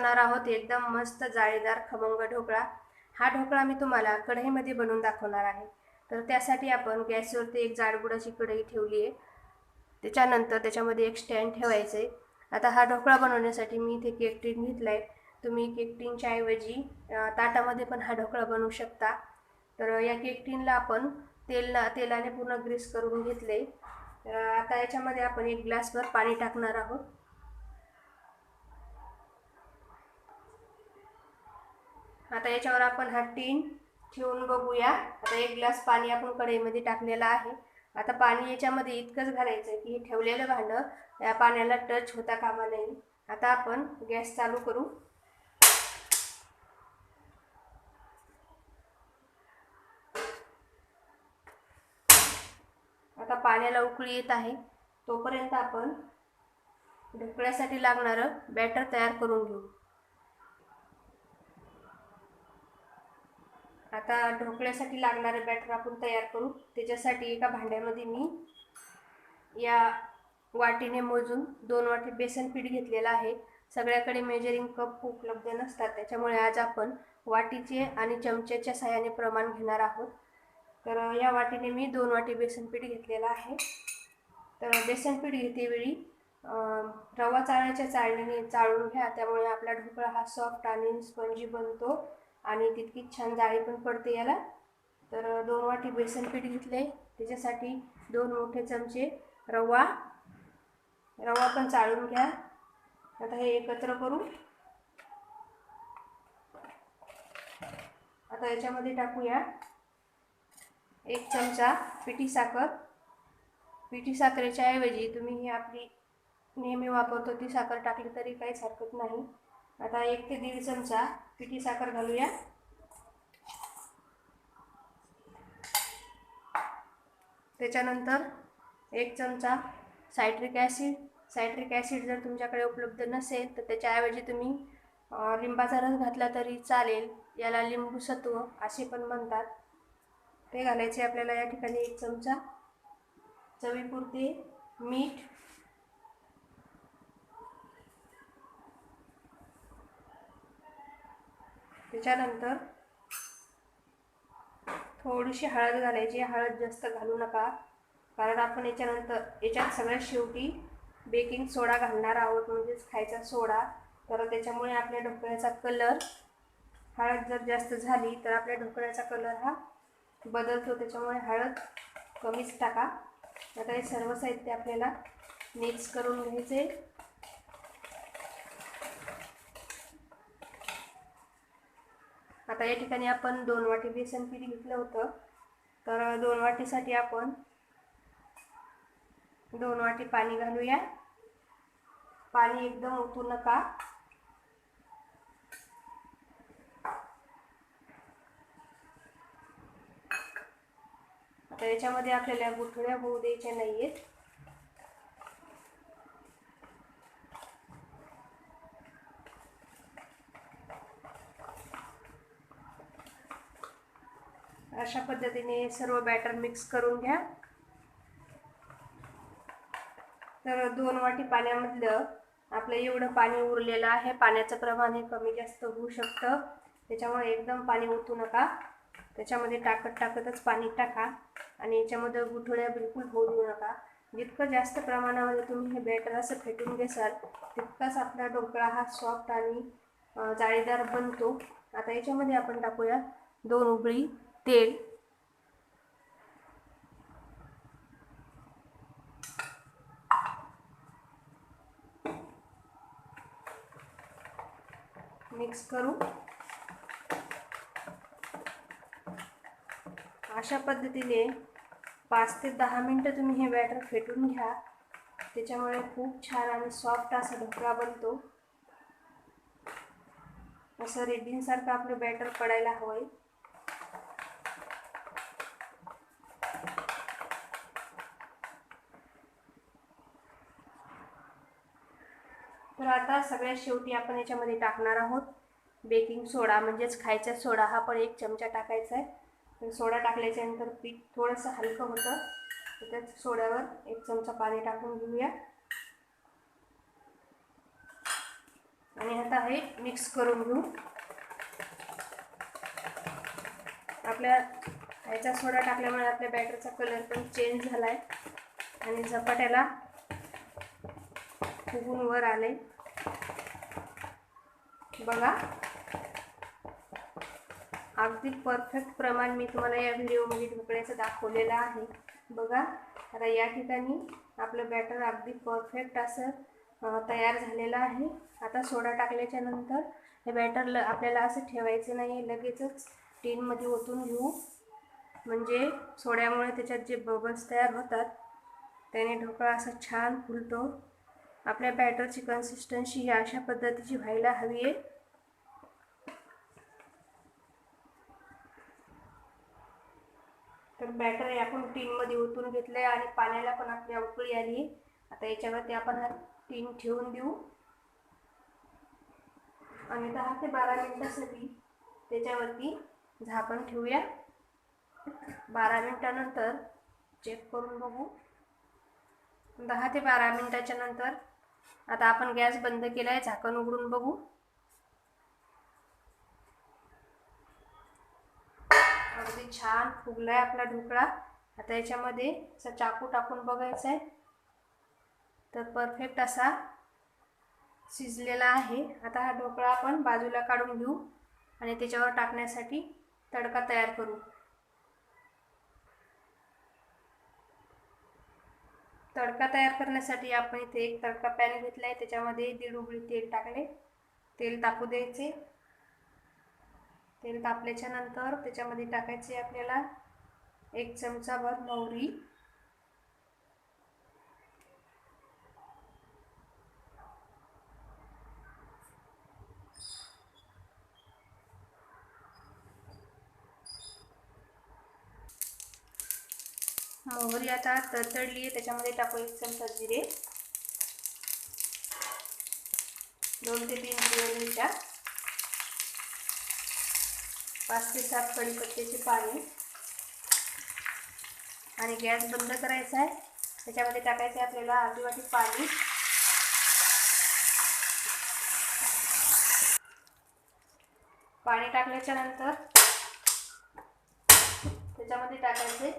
बनवणार आहोत एकदम मस्त जाळीदार खमंग ढोकळा। हा ढोकळा मी तुम्हाला कढईमध्ये बनवून दाखवणार आहे। तर त्यासाठी आपण गॅसवरती एक जाडबुडाची कढई ठेवली आहे। त्याच्यानंतर त्याच्यामध्ये एक स्टँड ठेवायचे। आता हा ढोकळा बनवण्यासाठी मी इथे केक टिन घेतलाय। तुम्ही केक टिनच्या ऐवजी ताटामध्ये पण हा ढोकळा बनवू शकता। तर या केक टिनला आपण तेलाने पूर्ण ग्रीस करून घेतले। आता याच्यामध्ये आपण एक ग्लासभर पाणी टाकणार आहोत। आता याच्यावर आपण हा टिन ठेवून बघूया। आता एक ग्लास पाणी आपण कढईमध्ये टाकलेलं आहे। आता पाणी याच्यामध्ये इतकंच घालायचं की हे ठेवलेलं भांडं या पाण्याला टच होता कामा नये। आता आपण गॅस चालू करू। आता पाण्याला उकळी येत आहे, तोपर्यंत आपण ढोकळ्यासाठी लागणारं बॅटर तयार करून घेऊ। आता ढोकळ्यासाठी लागणारे बॅटर आपण तयार करू। त्याच्यासाठी एका भांड्यामध्ये मी या वाटीने मोजून 2 वाटी बेसन पीठ घेतलेलं आहे। सगळ्याकडे मेजरिंग कप उपलब्ध नसतात, त्याच्यामुळे आज आपण वाटीचे आणि चमच्याच्या सहाय्याने प्रमाण घेणार आहोत। तर या वाटीने मी 2 वाटी बेसन पीठ घेतलेलं आहे। तर बेसन पीठ घेतेवेळी रवा चाळण्याच्या चाळणीने चाळून घ्या, त्यामुळे आपला ढोकळा हा सॉफ्ट आणि स्पंजी बनतो आणि तितकीच छान जाळी पण पडते याला। तर 2 वाटी बेसन पीठ घेतले, त्याच्यासाठी 2 मोठे चमचे रवा पण चाळून घ्या। आता हे एकत्र करू। आता याच्यामध्ये टाकूया 1 चमचा पिठी साखर। पिठी साखरेच्या ऐवजी तुम्ही ही आपली नेहमी वापरतो ती साखर टाकली तरी काहीच हरकत नाही। आता 1 ते 1.5 चमचा पिठी साखर घालूया। त्याच्यानंतर 1 चमचा सायट्रिक ॲसिड जर तुमच्याकडे उपलब्ध नसेल तर त्याच्याऐवजी तुम्ही लिंबाचा रस घातला तरी चालेल। याला लिंबू सत्व असे पण म्हणतात। ते घालायचे आपल्याला या ठिकाणी 1 चमचा। चवीपुरते मीठ, त्याच्यानंतर थोडीशी हळद घालायची। हळद जास्त घालू नका, कारण आपण याच्यात सगळ्यात शेवटी बेकिंग सोडा घालणार आहोत, म्हणजेच खायचा सोडा। तर त्याच्यामुळे आपल्या ढोकळ्याचा कलर, हळद जर जास्त झाली तर आपल्या ढोकळ्याचा कलर हा बदलतो, त्याच्यामुळे हळद कमीच टाका। आता हे सर्व साहित्य आपल्याला मिक्स करून घ्यायचे। आता या ठिकाणी आपण 2 वाटी बेसन पीठ घेतलं होतं, तर 2 वाटीसाठी आपण 2 वाटी पाणी घालूया। पाणी एकदम ओतू नका। आता याच्यामध्ये आपल्याला गुठळ्या होऊ द्यायच्या नाहीयेत। अशा पद्धतीने सर्व बॅटर मिक्स करून घ्या। तर 2 वाटी पाण्यामधलं आपलं एवढं पाणी उरलेलं आहे। पाण्याचं प्रमाण हे कमी जास्त होऊ शकतं, त्याच्यामुळे एकदम पाणी ओतू नका। त्याच्यामध्ये टाकतच पाणी टाका आणि याच्यामध्ये गुठळ्या बिलकुल होऊ देऊ नका। जितकं जास्त प्रमाणामध्ये तुम्ही हे बॅटर असं फेटून घेसाल तितकाच आपला ढोकळा हा सॉफ्ट आणि जाळीदार बनतो। आता याच्यामध्ये आपण टाकूया 2 उबळी तेल। मिक्स करू। अशा पद्धतीने 5 ते 10 मिनिटं तुम्ही हे बॅटर फेटून घ्या, त्याच्यामुळे खूप छान आणि सॉफ्ट असा ढोकळा बनतो। असं रेडिनसारखं आपलं बॅटर पडायला हवंय। तर आता सगळ्यात शेवटी आपण याच्यामध्ये टाकणार आहोत बेकिंग सोडा, म्हणजेच खायचा सोडा। हा पण 1 चमचा टाकायचा आहे। सोडा टाकल्याच्यानंतर पीठ थोडंसं हलकं होतं, तर त्या सोड्यावर 1 चमचा पाणी टाकून घेऊया। आणि आता हे मिक्स करून घेऊ. आपल्या ह्याचा सोडा टाकल्यामुळे आपल्या बॅटरचा कलर पण चेंज झाला आहे आणि झपाट्याला फुगून वर आले. बघा, अगदी परफेक्ट प्रमाण मी तुम्हाला या व्हिडिओमध्ये ढोकळ्याचं दाखवलेलं आहे. बघा, आता या ठिकाणी आपलं बॅटर अगदी परफेक्ट असं तयार झालेलं आहे. आता सोडा टाकल्याच्या नंतर हे बॅटर आपल्याला असं ठेवायचं नाही, लगेचच टीनमध्ये ओतून घेऊ. म्हणजे सोड्यामुळे त्याच्यात जे बबल्स तयार होतात त्याने ढोकळा असा छान फुलतो. आपल्या बॅटरची कन्सिस्टन्सी ही अशा पद्धतीची व्हायला हवी आहे. तर बॅटर हे आपण टीनमध्ये ओतून घेतलं आहे आणि पाण्याला पण आपली उकळी आली. आता याच्यावरती आपण हा टीन ठेवून देऊ आणि 10 ते 12 मिनिटांसाठी त्याच्यावरती झाकण ठेवूया. 12 मिनिटानंतर चेक करून बघू. 10 ते 12 मिनिटाच्या नंतर आता आपण गॅस बंद केला आहे. झाकण उघडून बघू. अगदी छान फुगला आहे आपला ढोकळा. आता याच्यामध्ये असा चाकू टाकून बघायचा आहे, तर परफेक्ट असा शिजलेला आहे. आता हा ढोकळा आपण बाजूला काढून घेऊ आणि त्याच्यावर टाकण्यासाठी तडका तयार करू. तडका तयार करण्यासाठी आपण इथे एक तडका पॅन घेतला आहे. त्याच्यामध्ये 1.5 उकळी तेल टाकले. तेल तापू द्यायचे. तेल तापल्याच्या नंतर त्याच्यामध्ये टाकायचे आपल्याला 1 चमचाभर मोहरी, मोहरी आता तडतडली आहे. त्याच्यामध्ये टाकू 1 चमचा जिरे, 2 ते 3 हिरव्या मिरच्या, 5 ते 7 कढीपत्त्याची पाने आणि गॅस बंद करायचा आहे. त्याच्यामध्ये टाकायचं आहे आपल्याला अर्धी वाटी पाणी. पाणी टाकल्याच्या नंतर त्याच्यामध्ये टाकायचे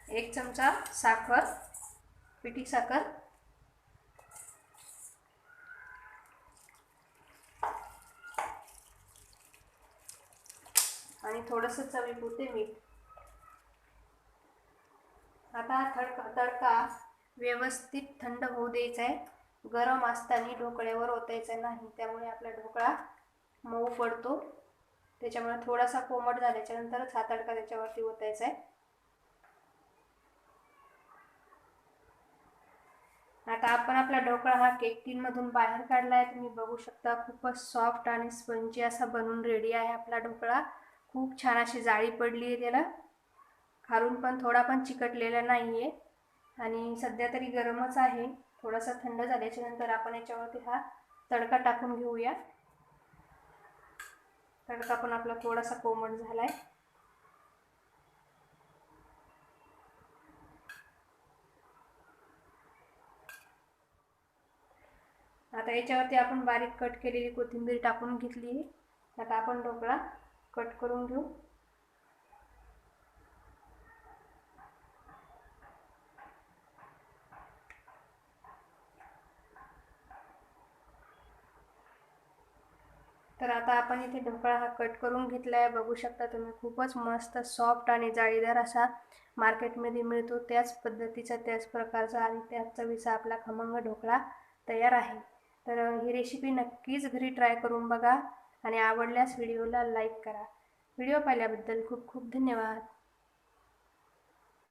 1 चमचा साखर, पिठी साखर आणि थोडंसं चवीपुरते मीठ. आता तडका व्यवस्थित थंड होऊ द्यायचा आहे. गरम असताना ढोकळ्यावर ओतायचा नाही, त्यामुळे आपला ढोकळा मऊ पडतो. त्याच्यामुळे थोडासा कोमट झाल्याच्या नंतरच हा तडका त्याच्यावरती ओतायचा आहे. आता आपण आपला ढोकळा हा केक टीनमधून बाहेर काढला आहे. तुम्ही बघू शकता, खूपच सॉफ्ट आणि स्पंजी असा बनून रेडी आहे आपला ढोकळा. खूप छान अशी जाळी पडली आहे त्याला, खालून पण थोडा पण चिकटलेला नाही आहे आणि सध्या तरी गरमच आहे. थोडासा थंड झाल्याच्या नंतर आपण याच्यावरती हा तडका टाकून घेऊया. तडका पण आपला थोडासा कोमट झाला आहे. आता याच्यावरती आपण बारीक कट केलेली कोथिंबीर टाकून घेतली. आता आपण ढोकळा कट करून घेऊ. तर आता आपण इथे ढोकळा हा कट करून घेतला आहे. बघू शकता तुम्ही, खूपच मस्त सॉफ्ट आणि जाळीदार असा मार्केटमध्ये मिळतो त्याच पद्धतीचा, त्याच प्रकारचा आणि त्याच चवीचा आपला खमंग ढोकळा तयार आहे. तर ही रेसिपी नक्कीच घरी ट्राय करून बघा आणि आवडल्यास व्हिडिओला लाईक करा. व्हिडिओ पाहिल्याबद्दल खूप खूप धन्यवाद.